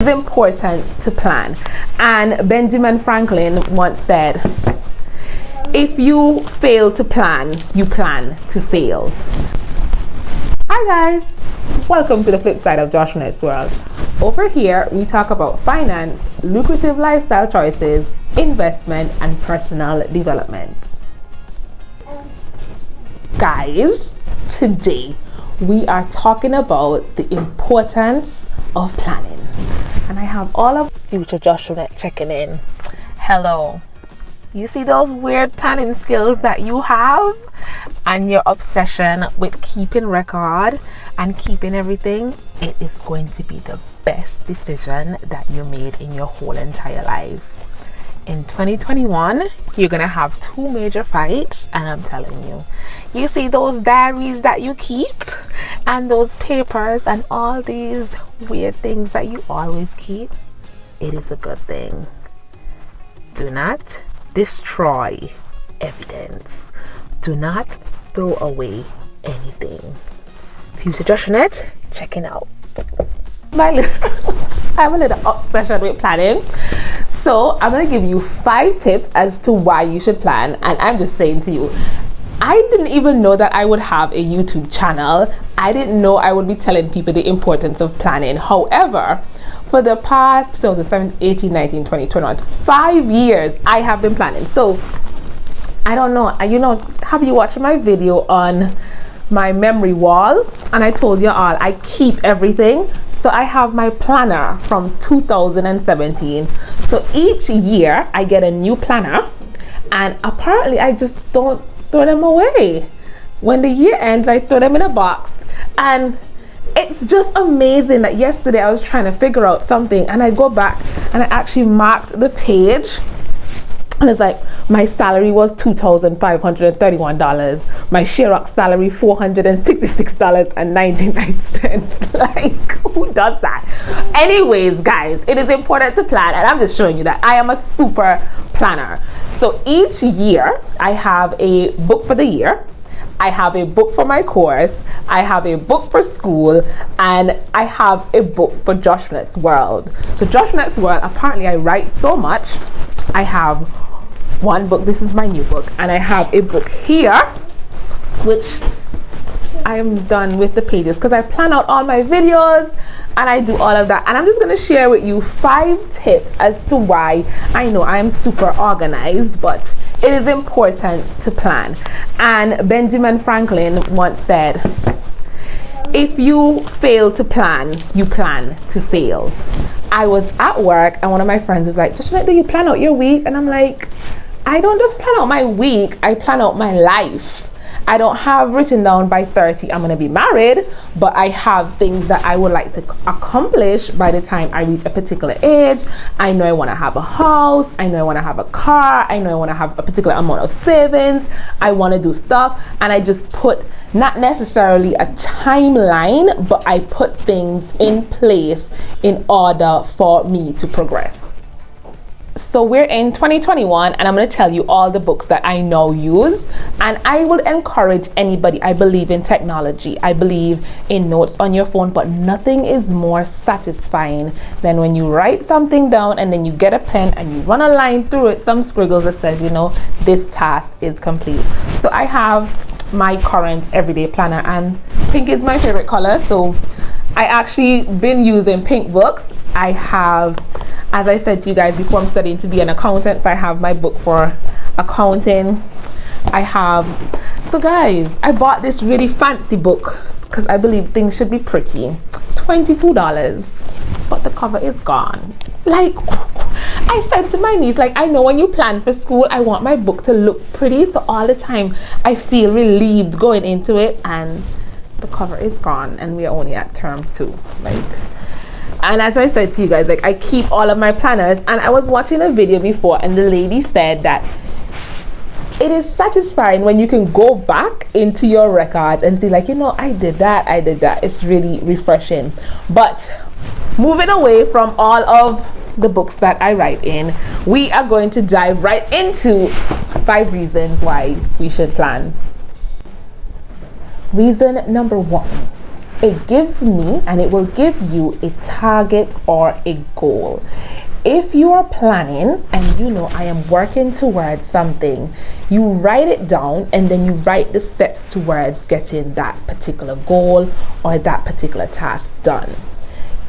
It's important to plan. And Benjamin Franklin once said, if you fail to plan, you plan to fail. Hi guys, welcome to the flip side of Joshuanette's World. Over here, we talk about finance, lucrative lifestyle choices, investment, and personal development. Guys, today we are talking about the importance of planning. And I have all of future Joshuanette checking in. Hello. You see those weird planning skills that you have and your obsession with keeping record and keeping everything? It is going to be the best decision that you made in your whole entire life. In 2021, you're gonna have two major fights, and I'm telling you, you see those diaries that you keep and those papers and all these weird things that you always keep, it is a good thing. Do not destroy evidence. Do not throw away anything. Future Joshuanette, checking out. I have a little obsession with planning. So I'm going to give you 5 tips as to why you should plan. And I'm just saying to you, I didn't even know that I would have a YouTube channel. I didn't know I would be telling people the importance of planning. However, for the past 2007, 18, 19, 20, 21, 5 years, I have been planning. So I don't know, have you watched my video on my memory wall? And I told you all, I keep everything. So I have my planner from 2017. So each year I get a new planner, and apparently I just don't throw them away. When the year ends, I throw them in a box. And it's just amazing that yesterday I was trying to figure out something, and I go back and I actually marked the page. And it's like, my salary was $2,531. My Xerox salary, $466.99. Like, who does that? Anyways, guys, it is important to plan. And I'm just showing you that I am a super planner. So each year, I have a book for the year. I have a book for my course. I have a book for school. And I have a book for Joshuanette's World. So Joshuanette's World, apparently I write so much. I have one book, this is my new book, and I have a book here which I am done with the pages because I plan out all my videos and I do all of that. And I'm just going to share with you 5 tips as to why I know I am super organized, but it is important to plan. And Benjamin Franklin once said, if you fail to plan, you plan to fail. I was at work and one of my friends was like, Joshuanette, do you plan out your week? And I'm like, I don't just plan out my week, I plan out my life. I don't have written down by 30 I'm going to be married, but I have things that I would like to accomplish by the time I reach a particular age. I know I want to have a house, I know I want to have a car, I know I want to have a particular amount of savings, I want to do stuff, and I just put not necessarily a timeline, but I put things in place in order for me to progress. So we're in 2021 and I'm going to tell you all the books that I now use, and I would encourage anybody. I believe in technology, I believe in notes on your phone, but nothing is more satisfying than when you write something down and then you get a pen and you run a line through it, some squiggles that says, this task is complete. So I have my current everyday planner, and pink is my favorite color, so I actually been using pink books. I have, as I said to you guys before, I'm studying to be an accountant, so I have my book for accounting. So guys, I bought this really fancy book because I believe things should be pretty. $22, but the cover is gone. Like, I said to my niece, like, I know when you plan for school, I want my book to look pretty, so all the time I feel relieved going into it, and the cover is gone, and we are only at term 2. And as I said to you guys, like, I keep all of my planners, and I was watching a video before and the lady said that it is satisfying when you can go back into your records and see, like, I did that. It's really refreshing. But moving away from all of the books that I write in, we are going to dive right into 5 reasons why we should plan. Reason number 1, it gives me and it will give you a target or a goal. If you are planning and you know I am working towards something, you write it down and then you write the steps towards getting that particular goal or that particular task done.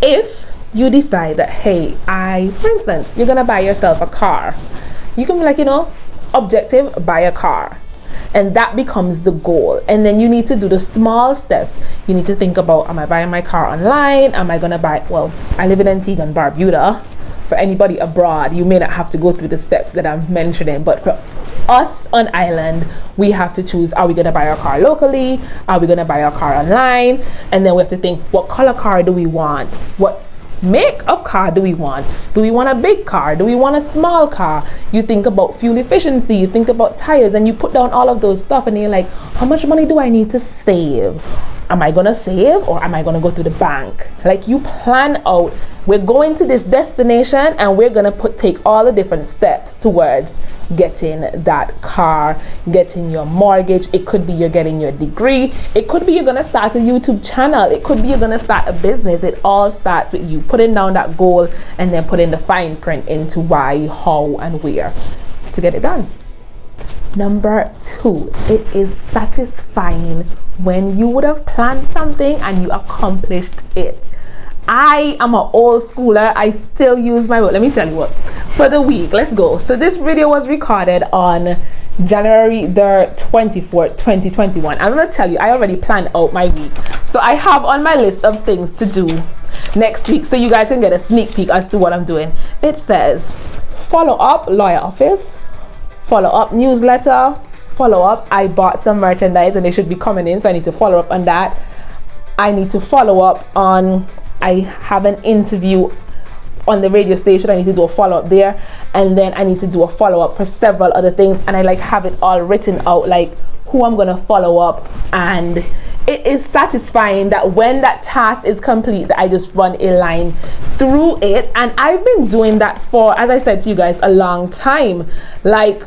If you decide that, hey, for instance, you're gonna buy yourself a car, you can be like, objective, buy a car. And that becomes the goal. And then you need to do the small steps. You need to think about, am I buying my car online? Am I gonna buy, well, I live in Antigua and Barbuda. For anybody abroad, you may not have to go through the steps that I'm mentioning, but for us on island, we have to choose, are we gonna buy our car locally? Are we gonna buy our car online? And then we have to think, what color car do we want? What make of car do we want? Do we want a big car? Do we want a small car? You think about fuel efficiency, you think about tires, and you put down all of those stuff, and you're like, how much money do I need to save? Am I gonna save or am I gonna go to the bank? Like, you plan out, we're going to this destination and we're gonna take all the different steps towards getting that car, getting your mortgage. It could be you're getting your degree. It could be you're gonna start a YouTube channel. It could be you're gonna start a business. It all starts with you putting down that goal and then putting the fine print into why, how, and where to get it done. Number 2, it is satisfying when you would have planned something and you accomplished it. I am an old schooler. I still use my book. Let me tell you what. For the week, let's go. So this video was recorded on January the 24th, 2021. I'm going to tell you, I already planned out my week. So I have on my list of things to do next week, so you guys can get a sneak peek as to what I'm doing. It says, follow up lawyer office, follow up newsletter, follow up, I bought some merchandise and they should be coming in, so I need to follow up on that. I need to follow up on, I have an interview on the radio station, I need to do a follow-up there, and then I need to do a follow-up for several other things, and I like have it all written out, like who I'm gonna follow up. And it is satisfying that when that task is complete, that I just run a line through it. And I've been doing that for, as I said to you guys, a long time. Like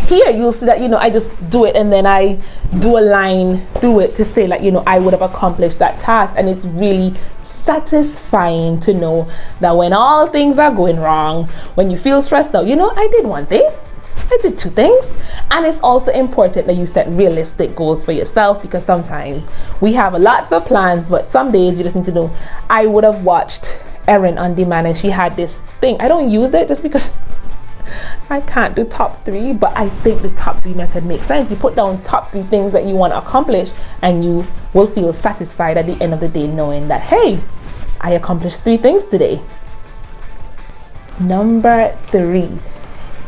here you'll see that, I just do it and then I do a line through it to say, like, I would have accomplished that task. And it's really satisfying to know that when all things are going wrong, when you feel stressed out, I did one thing, I did 2 things. And it's also important that you set realistic goals for yourself, because sometimes we have lots of plans, but some days you just need to know. I would have watched Erin on Demand and she had this thing. I don't use it just because I can't do top 3, but I think the top 3 method makes sense. You put down top 3 things that you want to accomplish and you will feel satisfied at the end of the day knowing that, hey, I accomplished 3 things today. Number 3,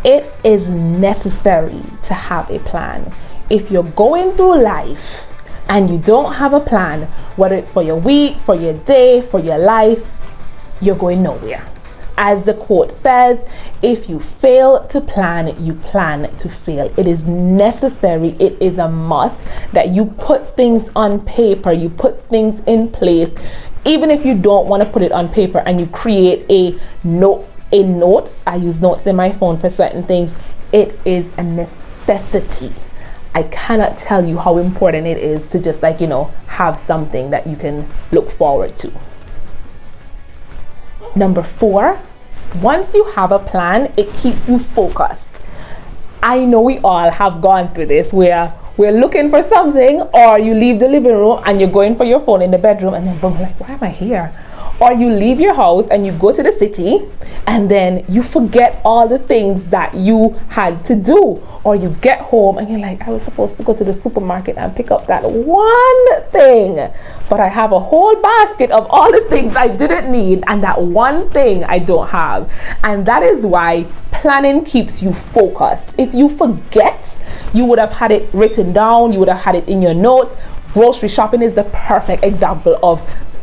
it is necessary to have a plan. If you're going through life and you don't have a plan, whether it's for your week, for your day, for your life, you're going nowhere. As the quote says, if you fail to plan, you plan to fail. It is necessary, it is a must that you put things on paper, you put things in place. Even if you don't want to put it on paper and you create a notes, I use notes in my phone for certain things, it is a necessity. I cannot tell you how important it is to just have something that you can look forward to. Number 4, once you have a plan, it keeps you focused. I know we all have gone through this where we're looking for something, or you leave the living room and you're going for your phone in the bedroom and then boom, like, why am I here? Or you leave your house and you go to the city and then you forget all the things that you had to do. Or you get home and you're like, I was supposed to go to the supermarket and pick up that one thing, but I have a whole basket of all the things I didn't need and that one thing I don't have. And that is why planning keeps you focused. If you forget, you would have had it written down, you would have had it in your notes. Grocery shopping is the perfect example of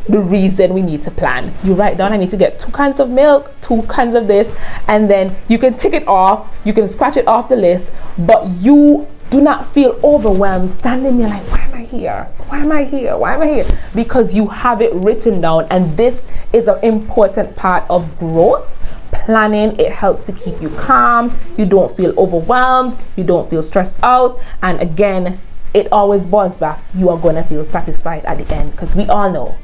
the reason we need to plan. You write down, I need to get 2 cans of milk, 2 cans of this, and then you can tick it off, you can scratch it off the list, but you do not feel overwhelmed standing there like, why am I here? Why am I here? Why am I here? Because you have it written down. And this is an important part of growth. Planning, it helps to keep you calm, you don't feel overwhelmed, you don't feel stressed out, and again, it always boils back, you are going to feel satisfied at the end. Because we all know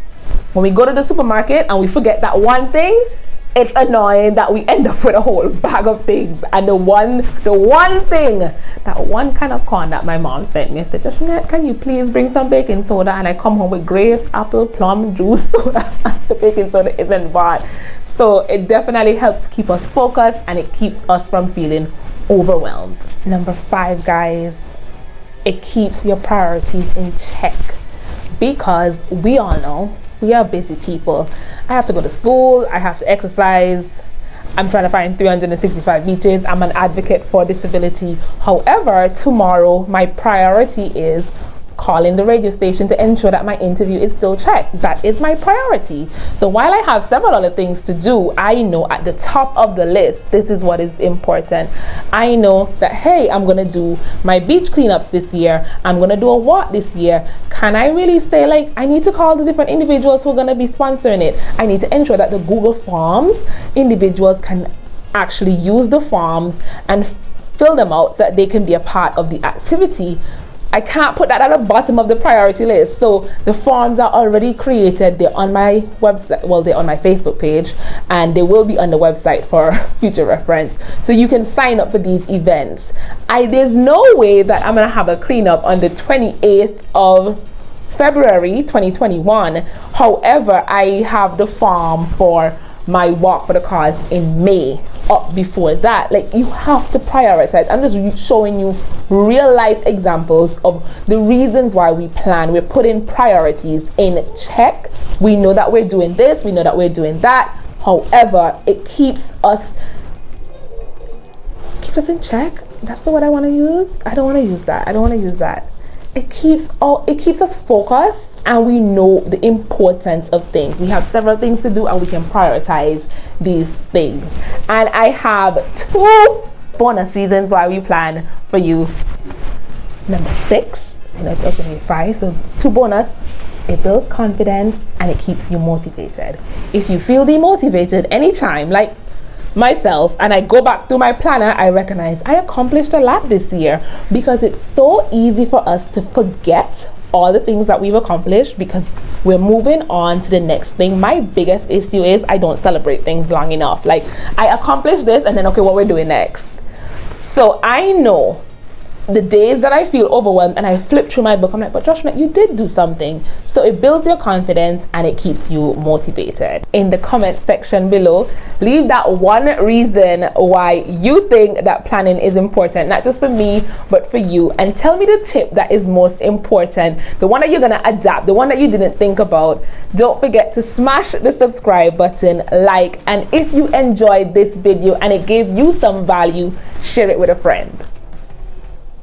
when we go to the supermarket and we forget that one thing, it's annoying that we end up with a whole bag of things. And the one thing, that one kind of corn that my mom sent me, I said, Joshuanette, can you please bring some baking soda? And I come home with grapes, apple, plum juice soda. The baking soda isn't bad. So it definitely helps keep us focused, and it keeps us from feeling overwhelmed. Number 5, guys, it keeps your priorities in check, because we all know we are busy people. I have to go to school, I have to exercise, I'm trying to find 365 beaches, I'm an advocate for disability. However, tomorrow my priority is calling the radio station to ensure that my interview is still checked. That is my priority. So while I have several other things to do, I know at the top of the list, this is what is important. I know that, hey, I'm going to do my beach cleanups this year. I'm going to do a walk this year. Can I really say, like, I need to call the different individuals who are going to be sponsoring it? I need to ensure that the Google Forms, individuals can actually use the forms and fill them out so that they can be a part of the activity. I can't put that at the bottom of the priority list. So the forms are already created. They're on my website. Well, they're on my Facebook page, and they will be on the website for future reference. So you can sign up for these events. There's no way that I'm going to have a cleanup on the 28th of February 2021. However, I have the form for my walk for the cause in May up before that. Like, you have to prioritize. I'm just showing you real life examples of the reasons why we plan. We're putting priorities in check. We know that we're doing this, we know that we're doing that. However, it keeps us in check. That's the word I want to use. I don't want to use that. It keeps us focused, and we know the importance of things. We have several things to do, and we can prioritize these things. And I have 2 bonus reasons why we plan for you. Number 6, and that's actually 5, so 2 bonus. It builds confidence, and it keeps you motivated. If you feel demotivated anytime, like myself, and I go back to my planner, I recognize I accomplished a lot this year, because it's so easy for us to forget all the things that we've accomplished because we're moving on to the next thing. My biggest issue is I don't celebrate things long enough. Like, I accomplished this, and then, okay, what we're doing next. So I know the days that I feel overwhelmed and I flip through my book, I'm like, but Joshuanette, you did do something. So it builds your confidence, and it keeps you motivated. In the comment section below, leave that one reason why you think that planning is important, not just for me, but for you. And tell me the tip that is most important, the one that you're going to adapt, the one that you didn't think about. Don't forget to smash the subscribe button, like, and if you enjoyed this video and it gave you some value, share it with a friend.